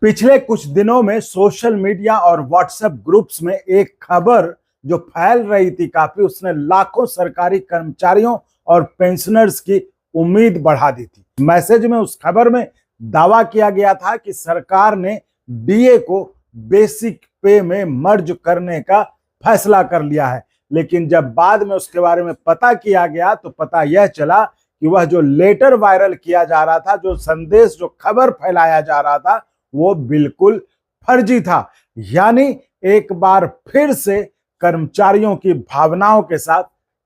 पिछले कुछ दिनों में सोशल मीडिया और व्हाट्सएप ग्रुप्स में एक खबर जो फैल रही थी काफी, उसने लाखों सरकारी कर्मचारियों और पेंशनर्स की उम्मीद बढ़ा दी थी। मैसेज में उस खबर में दावा किया गया था कि सरकार ने डीए को बेसिक पे में मर्ज करने का फैसला कर लिया है, लेकिन जब बाद में उसके बारे में पता किया गया तो पता यह चला कि वह जो लेटर वायरल किया जा रहा था, जो संदेश, जो खबर फैलाया जा रहा था, वो बिल्कुल फर्जी था। यानी एक बार फिर से कर्मचारियों की भावनाओं के साथ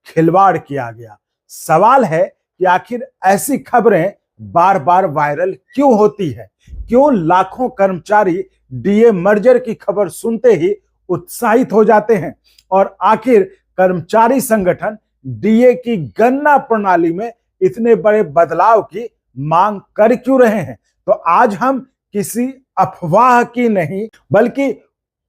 खिलवाड़ किया गया। सवाल है कि आखिर ऐसी खबरें बार बार वायरल क्यों होती है? क्यों लाखों कर्मचारी डीए मर्जर की खबर सुनते ही उत्साहित हो जाते हैं? और आखिर कर्मचारी संगठन डीए की गणना प्रणाली में इतने बड़े बदलाव की मांग कर क्यों रहे हैं? तो आज हम किसी अफवाह की नहीं बल्कि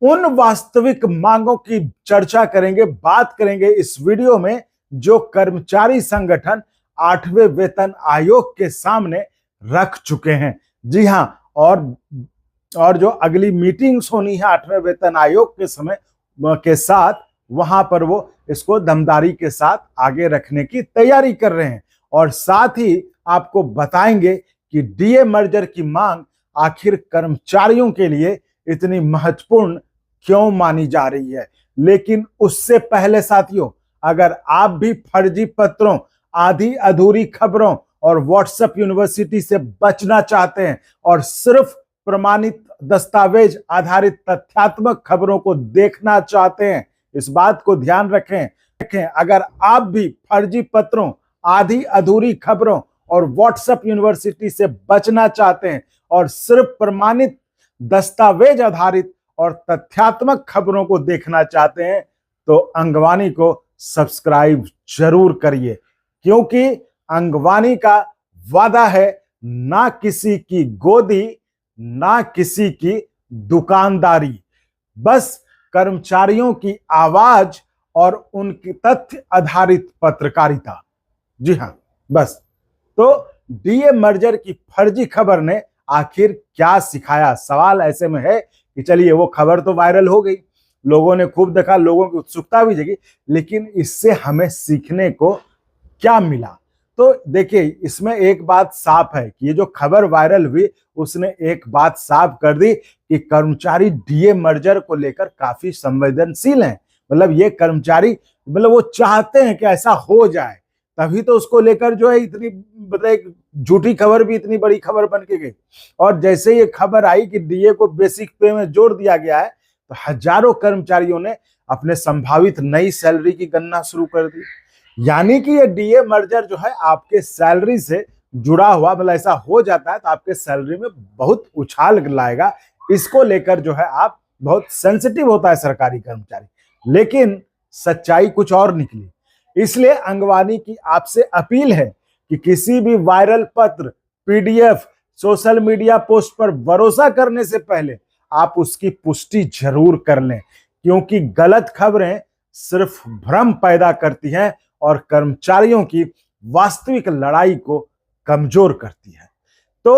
उन वास्तविक मांगों की चर्चा करेंगे, बात करेंगे इस वीडियो में, जो कर्मचारी संगठन 8वें वेतन आयोग के सामने रख चुके हैं। जी हां, और जो अगली मीटिंग्स होनी है 8वें वेतन आयोग के समय के साथ, वहां पर वो इसको दमदारी के साथ आगे रखने की तैयारी कर रहे हैं। और साथ ही आपको बताएंगे कि डीए मर्जर की मांग आखिर कर्मचारियों के लिए इतनी महत्वपूर्ण क्यों मानी जा रही है। लेकिन उससे पहले साथियों, अगर आप भी फर्जी पत्रों, आधी अधूरी खबरों और व्हाट्सएप यूनिवर्सिटी से बचना चाहते हैं और सिर्फ प्रमाणित दस्तावेज आधारित तथ्यात्मक खबरों को देखना चाहते हैं, इस बात को ध्यान रखें। अगर आप भी फर्जी पत्रों, आधी अधूरी खबरों और व्हाट्सएप यूनिवर्सिटी से बचना चाहते हैं और सिर्फ प्रमाणित दस्तावेज आधारित और तथ्यात्मक खबरों को देखना चाहते हैं, तो अंगवानी को सब्सक्राइब जरूर करिए, क्योंकि अंगवानी का वादा है ना किसी की गोदी, ना किसी की दुकानदारी, बस कर्मचारियों की आवाज और उनकी तथ्य आधारित पत्रकारिता। जी हां, बस। तो डीए मर्जर की फर्जी खबर ने आखिर क्या सिखाया? सवाल ऐसे में है कि चलिए, वो खबर तो वायरल हो गई, लोगों ने खूब देखा, लोगों की उत्सुकता भी जगी, लेकिन इससे हमें सीखने को क्या मिला? तो देखिए, इसमें एक बात साफ है कि ये जो खबर वायरल हुई, उसने एक बात साफ कर दी कि कर्मचारी डीए मर्जर को लेकर काफी संवेदनशील हैं। मतलब ये कर्मचारी, मतलब वो चाहते हैं कि ऐसा हो जाए, तभी तो उसको लेकर जो है इतनी, मतलब एक झूठी खबर भी इतनी बड़ी खबर बन के गई। और जैसे ये खबर आई कि डीए को बेसिक पे में जोड़ दिया गया है, तो हजारों कर्मचारियों ने अपने संभावित नई सैलरी की गणना शुरू कर दी। यानी कि ये डीए मर्जर जो है आपके सैलरी से जुड़ा हुआ, मतलब ऐसा हो जाता है तो आपके सैलरी में बहुत उछाल लाएगा। इसको लेकर जो है आप बहुत सेंसिटिव होता है सरकारी कर्मचारी, लेकिन सच्चाई कुछ और निकली। इसलिए अंगवानी की आपसे अपील है कि किसी भी वायरल पत्र, पीडीएफ, सोशल मीडिया पोस्ट पर भरोसा करने से पहले आप उसकी पुष्टि जरूर कर लें, क्योंकि गलत खबरें सिर्फ भ्रम पैदा करती हैं और कर्मचारियों की वास्तविक लड़ाई को कमजोर करती है। तो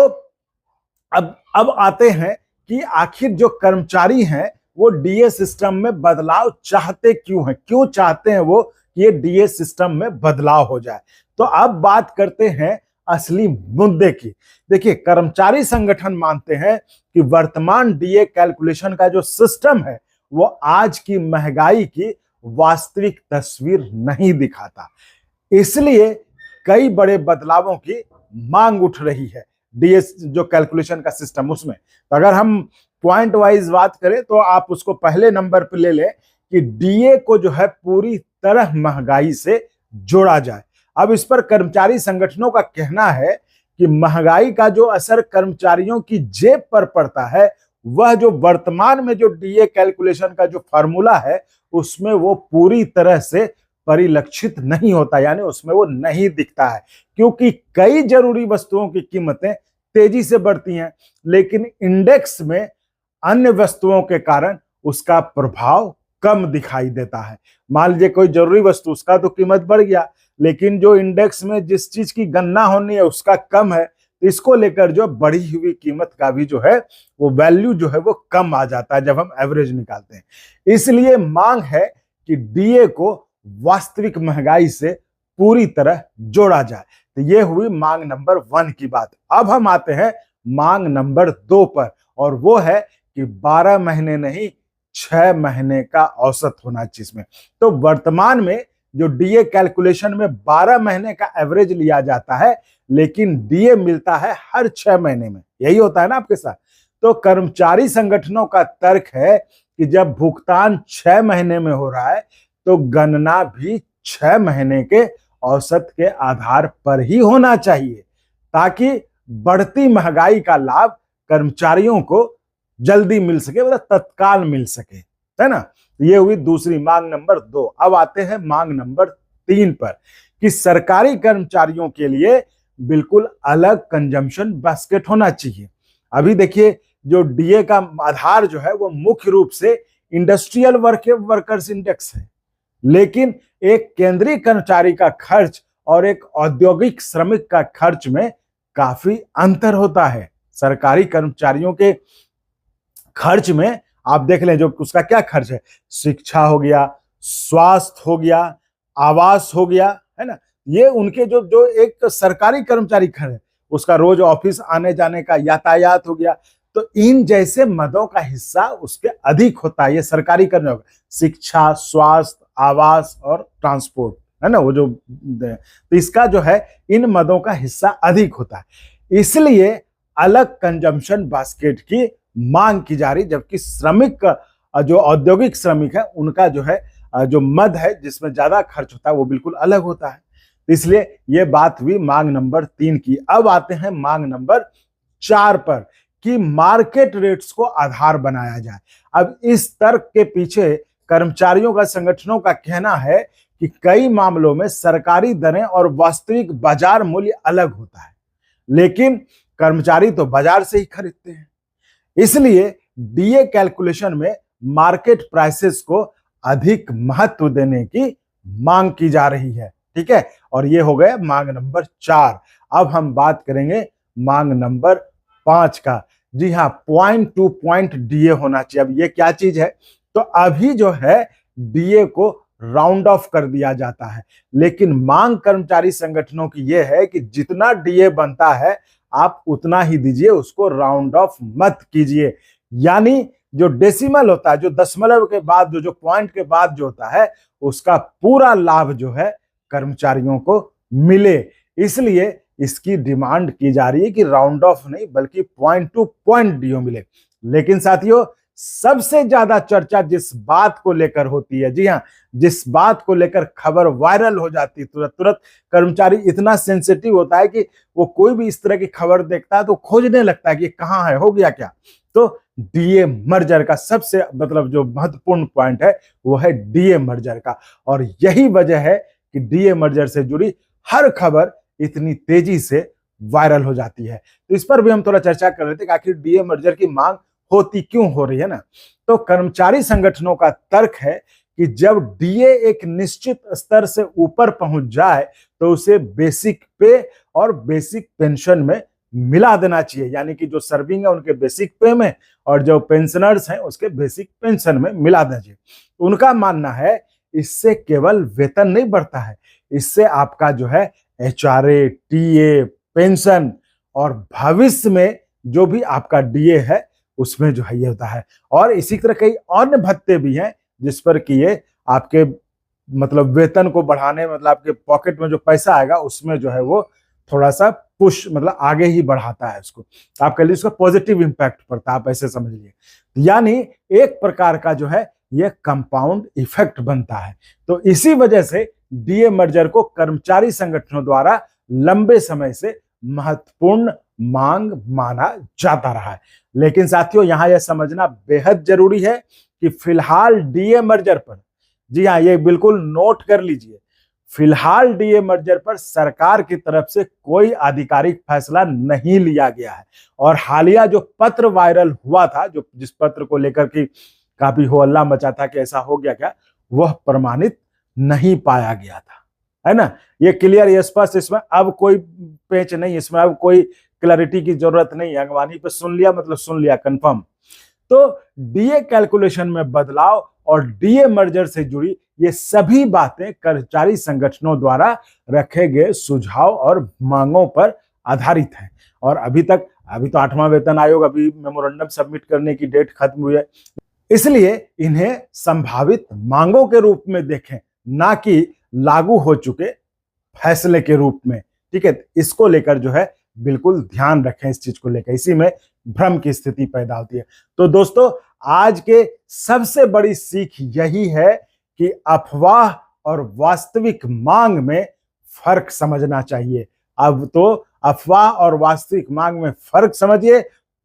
अब आते हैं कि आखिर जो कर्मचारी हैं वो डीए सिस्टम में बदलाव चाहते क्यों हैं? क्यों चाहते हैं वो कि ये डीए सिस्टम में बदलाव हो जाए? तो अब बात करते हैं असली मुद्दे की। देखिए, कर्मचारी संगठन मानते हैं कि वर्तमान डीए कैलकुलेशन का जो सिस्टम है वो आज की महंगाई की वास्तविक तस्वीर नहीं दिखाता। इसलिए कई बड़े बदलावों की मांग उठ रही है डीए जो कैलकुलेशन का सिस्टम, उसमें। तो अगर हम पॉइंट वाइज बात करें तो आप उसको पहले नंबर पर ले लें कि डीए को जो है पूरी तरह महंगाई से जोड़ा जाए। अब इस पर कर्मचारी संगठनों का कहना है कि महंगाई का जो असर कर्मचारियों की जेब पर पड़ता है, वह जो वर्तमान में जो डीए कैलकुलेशन का जो फॉर्मूला है उसमें वो पूरी तरह से परिलक्षित नहीं होता, यानी उसमें वो नहीं दिखता है, क्योंकि कई जरूरी वस्तुओं की कीमतें तेजी से बढ़ती हैं, लेकिन इंडेक्स में अन्य वस्तुओं के कारण उसका प्रभाव कम दिखाई देता है। मान लीजिए कोई जरूरी वस्तु, उसका तो कीमत बढ़ गया, लेकिन जो इंडेक्स में जिस चीज की गणना होनी है उसका कम है, तो इसको लेकर जो बढ़ी हुई कीमत का भी जो है वो वैल्यू जो है वो कम आ जाता है जब हम एवरेज निकालते हैं। इसलिए मांग है कि डीए को वास्तविक महंगाई से पूरी तरह जोड़ा जाए। तो ये हुई मांग नंबर 1 की बात। अब हम आते हैं मांग नंबर 2 पर, और वो है कि 12 महीने नहीं 6 महीने का औसत होना चाहिए इसमें। तो वर्तमान में जो डीए कैलकुलेशन में 12 महीने का एवरेज लिया जाता है, लेकिन डीए मिलता है हर 6 महीने में। यही होता है ना आपके साथ। तो कर्मचारी संगठनों का तर्क है कि जब भुगतान 6 महीने में हो रहा है तो गणना भी 6 महीने के औसत के आधार पर ही होना चाहिए, ताकि बढ़ती महंगाई का लाभ कर्मचारियों को जल्दी मिल सके, मतलब तत्काल मिल सके, है ना। ये हुई दूसरी मांग नंबर 2। अब आते हैं मांग नंबर 3 पर, कि सरकारी कर्मचारियों के लिए बिल्कुल अलग कंजम्पशन बास्केट होना चाहिए। अभी देखिए, जो डीए का आधार जो है वो मुख्य रूप से इंडस्ट्रियल वर्कर्स इंडेक्स है, लेकिन एक केंद्रीय कर्मचारी का खर्च और एक औद्योगिक श्रमिक का खर्च में काफी अंतर होता है। सरकारी कर्मचारियों के खर्च में आप देख लें, जो उसका क्या खर्च है, शिक्षा हो गया, स्वास्थ्य हो गया, आवास हो गया, है ना। ये उनके जो जो एक सरकारी कर्मचारी खर्च है, उसका रोज ऑफिस आने जाने का यातायात हो गया, तो इन जैसे मदों का हिस्सा उसके अधिक होता है। ये सरकारी कर्मचारी, शिक्षा, स्वास्थ्य, आवास और ट्रांसपोर्ट, है ना, वो जो, तो इसका जो है इन मदों का हिस्सा अधिक होता है। इसलिए अलग कंजम्पशन बास्केट की मांग की जा रही, जबकि श्रमिक जो औद्योगिक श्रमिक है उनका जो है जो मद है जिसमें ज्यादा खर्च होता है वो बिल्कुल अलग होता है। इसलिए ये बात हुई मांग नंबर 3 की। अब आते हैं मांग नंबर 4 पर, कि मार्केट रेट्स को आधार बनाया जाए। अब इस तर्क के पीछे कर्मचारियों का संगठनों का कहना है कि कई मामलों में सरकारी दरें और वास्तविक बाजार मूल्य अलग होता है, लेकिन कर्मचारी तो बाजार से ही खरीदते हैं। इसलिए डीए कैलकुलेशन में मार्केट प्राइसेस को अधिक महत्व देने की मांग की जा रही है। ठीक है, और ये हो गया मांग नंबर 4। अब हम बात करेंगे मांग नंबर 5 का। जी हाँ, पॉइंट टू पॉइंट डीए होना चाहिए। अब ये क्या चीज है, तो अभी जो है डीए को राउंड ऑफ कर दिया जाता है, लेकिन मांग कर्मचारी संगठनों की यह है कि जितना डीए बनता है आप उतना ही दीजिए, उसको राउंड ऑफ मत कीजिए। यानी जो डेसिमल होता है, जो दशमलव के बाद जो पॉइंट के बाद जो होता है, उसका पूरा लाभ जो है कर्मचारियों को मिले। इसलिए इसकी डिमांड की जा रही है कि राउंड ऑफ नहीं बल्कि पॉइंट टू पॉइंट डीओ मिले। लेकिन साथियों, सबसे ज्यादा चर्चा जिस बात को लेकर होती है, जी हाँ, जिस बात को लेकर खबर वायरल हो जाती है, तुरंत तुरंत कर्मचारी इतना सेंसिटिव होता है कि वो कोई भी इस तरह की खबर देखता है तो खोजने लगता है कि कहाँ है, हो गया क्या। तो डीए मर्जर का सबसे मतलब जो महत्वपूर्ण पॉइंट है वो है डीए मर्जर का, और यही वजह है कि डीए मर्जर से जुड़ी हर खबर इतनी तेजी से वायरल हो जाती है। तो इस पर भी हम थोड़ा चर्चा कर रहे थे कि आखिर डीए मर्जर की मांग होती क्यों हो रही है ना। तो कर्मचारी संगठनों का तर्क है कि जब डीए एक निश्चित स्तर से ऊपर पहुंच जाए तो उसे बेसिक पे और बेसिक पेंशन में मिला देना चाहिए, यानी कि जो सर्विंग है उनके बेसिक पे में और जो पेंशनर्स हैं उसके बेसिक पेंशन में मिला देना चाहिए। उनका मानना है इससे केवल वेतन नहीं बढ़ता है, इससे आपका जो है एचआरए, टीए, पेंशन और भविष्य में जो भी आपका डीए है उसमें जो है ये होता है। और इसी तरह कई अन्य भत्ते भी हैं जिस पर कि ये आपके मतलब वेतन को बढ़ाने, मतलब आपके पॉकेट में जो पैसा आएगा उसमें जो है वो थोड़ा सा पुश मतलब आगे ही बढ़ाता है उसको। आप कह लीजिए उसका पॉजिटिव इंपैक्ट पड़ता है, आप ऐसे समझ लीजिए। यानी एक प्रकार का जो है ये कंपाउंड इफेक्ट बनता है। तो इसी वजह से डीए मर्जर को कर्मचारी संगठनों द्वारा लंबे समय से महत्वपूर्ण मांग माना जाता रहा है। लेकिन साथियों, यहां यह समझना बेहद जरूरी है कि फिलहाल डीए मर्जर पर, जी हाँ, ये बिल्कुल नोट कर लीजिए, फिलहाल डीए मर्जर पर सरकार की तरफ से कोई आधिकारिक फैसला नहीं लिया गया है। और हालिया जो पत्र वायरल हुआ था, जो जिस पत्र को लेकर के काफी हो हल्ला मचा था कि ऐसा हो गया क्या, वह प्रमाणित नहीं पाया गया था, है ना। ये क्लियर, ये स्पष्ट, इसमें अब कोई पेच नहीं, इसमें अब कोई क्लैरिटी की जरूरत नहीं है, अंगवानी पे सुन लिया मतलब सुन लिया कंफर्म। तो डीए कैलकुलेशन में बदलाव और डीए मर्जर से जुड़ी ये सभी बातें कर्मचारी संगठनों द्वारा रखे गए सुझाव और मांगों पर आधारित हैं। और अभी तो 8वां वेतन आयोग अभी मेमोरेंडम सबमिट करने की डेट खत्म हुई है, इसलिए इन्हें संभावित मांगों के रूप में देखें, ना कि लागू हो चुके फैसले के रूप में। ठीक है, इसको लेकर जो है बिल्कुल ध्यान रखें, इस चीज को लेकर, इसी में भ्रम की स्थिति पैदा होती है। तो दोस्तों, आज के सबसे बड़ी सीख यही है कि अफवाह और वास्तविक मांग में फर्क समझना चाहिए। अब तो अफवाह और वास्तविक मांग में फर्क समझिए,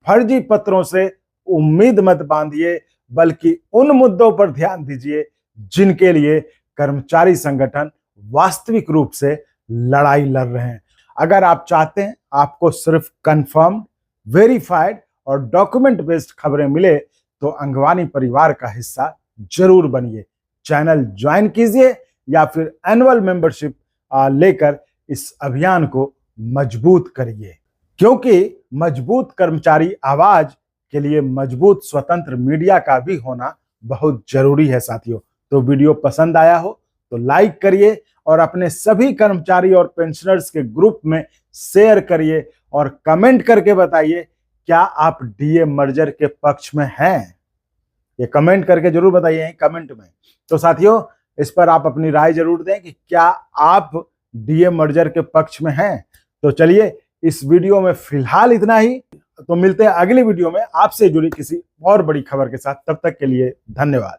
फर्जी पत्रों से उम्मीद मत बांधिए, बल्कि उन मुद्दों पर ध्यान दीजिए जिनके लिए कर्मचारी संगठन वास्तविक रूप से लड़ाई लड़ रहे हैं। अगर आप चाहते हैं आपको सिर्फ कंफर्म, वेरीफाइड और डॉक्यूमेंट बेस्ड खबरें मिले, तो अंगवानी परिवार का हिस्सा जरूर बनिए। चैनल ज्वाइन कीजिए या फिर एनुअल मेंबरशिप लेकर इस अभियान को मजबूत करिए, क्योंकि मजबूत कर्मचारी आवाज के लिए मजबूत स्वतंत्र मीडिया का भी होना बहुत जरूरी है साथियों। तो वीडियो पसंद आया हो तो लाइक करिए और अपने सभी कर्मचारी और पेंशनर्स के ग्रुप में शेयर करिए और कमेंट करके बताइए क्या आप डीए मर्जर के पक्ष में हैं। ये कमेंट करके जरूर बताइए कमेंट में। तो साथियों, इस पर आप अपनी राय जरूर दें कि क्या आप डीए मर्जर के पक्ष में हैं। तो चलिए, इस वीडियो में फिलहाल इतना ही। तो मिलते हैं अगली वीडियो में आपसे जुड़ी किसी और बड़ी खबर के साथ। तब तक के लिए धन्यवाद।